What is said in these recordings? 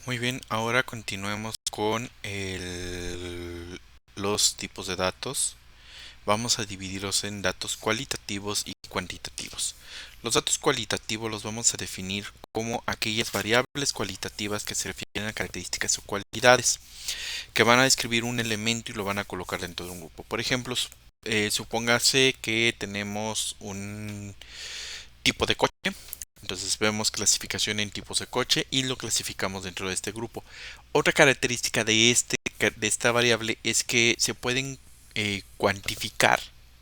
Muy bien, ahora continuemos con los tipos de datos. Vamos a dividirlos en datos cualitativos y cuantitativos. Los datos cualitativos los vamos a definir como aquellas variables cualitativas que se refieren a características o cualidades, que van a describir un elemento y lo van a colocar dentro de un grupo. Por ejemplo, supóngase que tenemos un tipo de coche. Entonces vemos clasificación en tipos de coche y lo clasificamos dentro de este grupo. Otra característica de esta variable es que se pueden cuantificar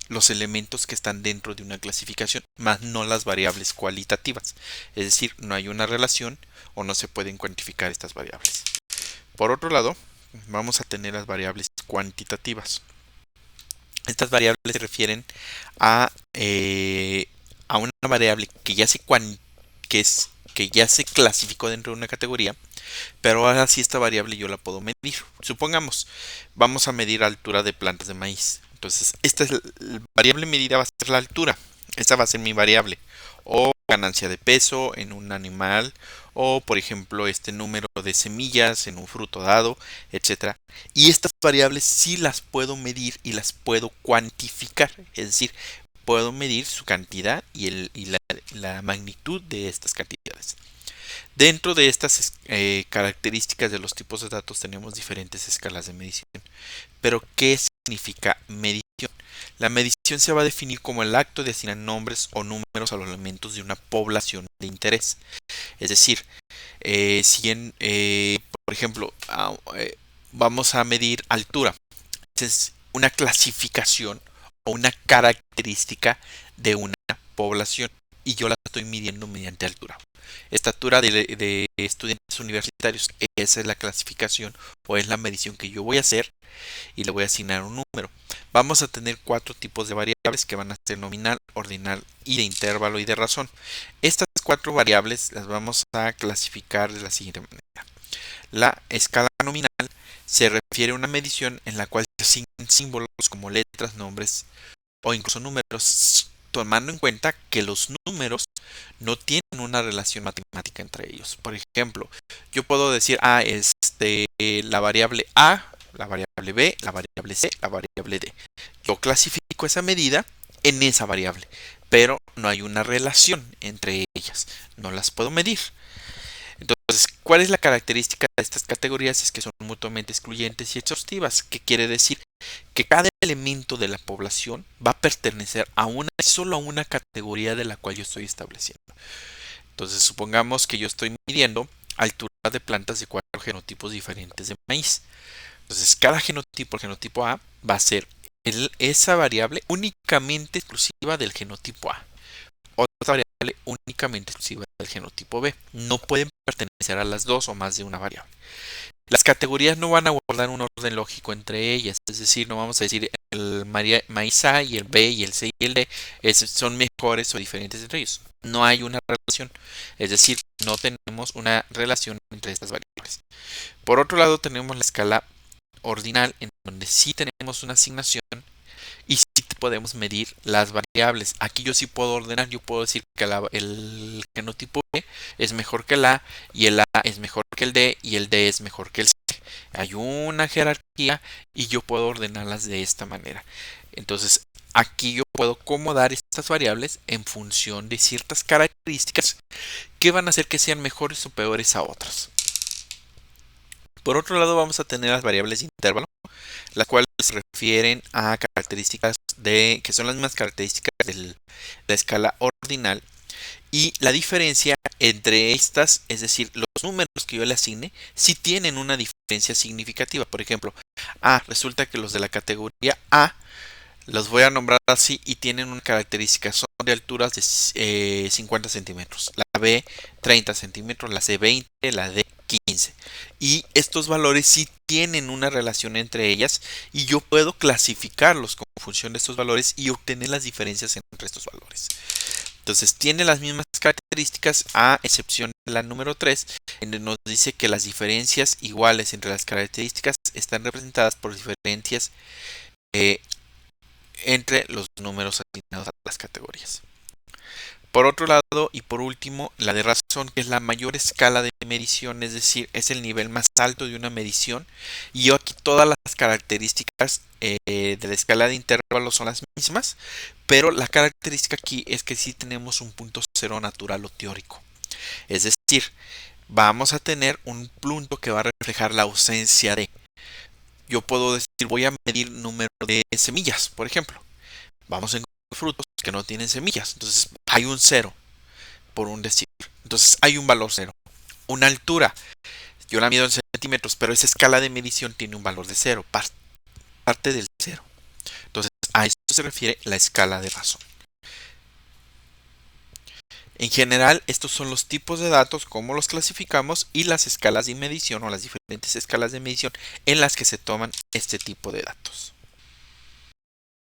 los elementos que están dentro de una clasificación, más no las variables cualitativas. Es decir, no hay una relación o no se pueden cuantificar estas variables. Por otro lado, vamos a tener las variables cuantitativas. Estas variables se refieren a, a una variable que ya que ya se clasificó dentro de una categoría, pero ahora sí esta variable yo la puedo medir. Supongamos, vamos a medir altura de plantas de maíz. Entonces, esta es la variable medida va a ser la altura. Esta va a ser mi variable. O ganancia de peso en un animal, o por ejemplo, este número de semillas en un fruto dado, etcétera. Y estas variables sí las puedo medir y las puedo cuantificar, es decir, puedo medir su cantidad y la magnitud de estas cantidades. Dentro de estas características de los tipos de datos tenemos diferentes escalas de medición. Pero, ¿qué significa medición? La medición se va a definir como el acto de asignar nombres o números a los elementos de una población de interés. Es decir, por ejemplo, vamos a medir altura. Esa es una clasificación o una característica de una población y yo la estoy midiendo mediante altura. Estatura de estudiantes universitarios, esa es la clasificación o es la medición que yo voy a hacer y le voy a asignar un número. Vamos a tener cuatro tipos de variables que van a ser nominal, ordinal y de intervalo y de razón. Estas cuatro variables las vamos a clasificar de la siguiente manera. La escala nominal se refiere a una medición en la cual se asignan símbolos como letras, nombres o incluso números, tomando en cuenta que los números no tienen una relación matemática entre ellos. Por ejemplo, yo puedo decir, la variable A, la variable B, la variable C, la variable D. Yo clasifico esa medida en esa variable, pero no hay una relación entre ellas. No las puedo medir. Entonces, ¿cuál es la característica de estas categorías? Es que son mutuamente excluyentes y exhaustivas. ¿Qué quiere decir? Que cada elemento de la población va a pertenecer a solo a una categoría de la cual yo estoy estableciendo. Entonces, supongamos que yo estoy midiendo altura de plantas de cuatro genotipos diferentes de maíz. Entonces, cada genotipo, el genotipo A, va a ser esa variable únicamente exclusiva del genotipo A. Otra variable únicamente exclusiva del genotipo B. No pueden pertenecer a las dos o más de una variable. Las categorías no van a guardar un orden lógico entre ellas, es decir, no vamos a decir el maíz A y el B y el C y el D son mejores o diferentes entre ellos. No hay una relación, es decir, no tenemos una relación entre estas variables. Por otro lado, tenemos la escala ordinal, en donde sí tenemos una asignación y sí podemos medir las variables. Aquí yo sí puedo ordenar, yo puedo decir que el genotipo B es mejor que el A y el A es mejor que el D y el D es mejor que el C. Hay una jerarquía y yo puedo ordenarlas de esta manera. Entonces, aquí yo puedo acomodar estas variables en función de ciertas características que van a hacer que sean mejores o peores a otras. Por otro lado, vamos a tener las variables de intervalo, las cuales se refieren a características que son las mismas características de la escala ordinal. Y la diferencia entre estas, es decir, los números que yo le asigne, sí tienen una diferencia significativa. Por ejemplo, resulta que los de la categoría A los voy a nombrar así y tienen una característica, son de alturas de 50 centímetros, la B 30 centímetros, la C 20, la D 15. Y estos valores sí tienen una relación entre ellas y yo puedo clasificarlos como función de estos valores y obtener las diferencias entre estos valores. Entonces tiene las mismas características a excepción de la número 3, en donde nos dice que las diferencias iguales entre las características están representadas por diferencias eh, entre los números asignados a las categorías. Por otro lado, y por último, la de razón. razón que es la mayor escala de medición, es decir, es el nivel más alto de una medición. Y yo aquí todas las características de la escala de intervalos son las mismas, pero la característica aquí es que sí tenemos un punto cero natural o teórico. Es decir, vamos a tener un punto que va a reflejar la ausencia de. Yo puedo decir, voy a medir número de semillas, por ejemplo. Vamos a encontrar frutos que no tienen semillas. Entonces hay un cero, por un decir. Entonces hay un valor cero. Una altura, yo la mido en centímetros, pero esa escala de medición tiene un valor de cero, parte del cero. Entonces a esto se refiere la escala de razón. En general, estos son los tipos de datos, cómo los clasificamos y las escalas de medición o las diferentes escalas de medición en las que se toman este tipo de datos.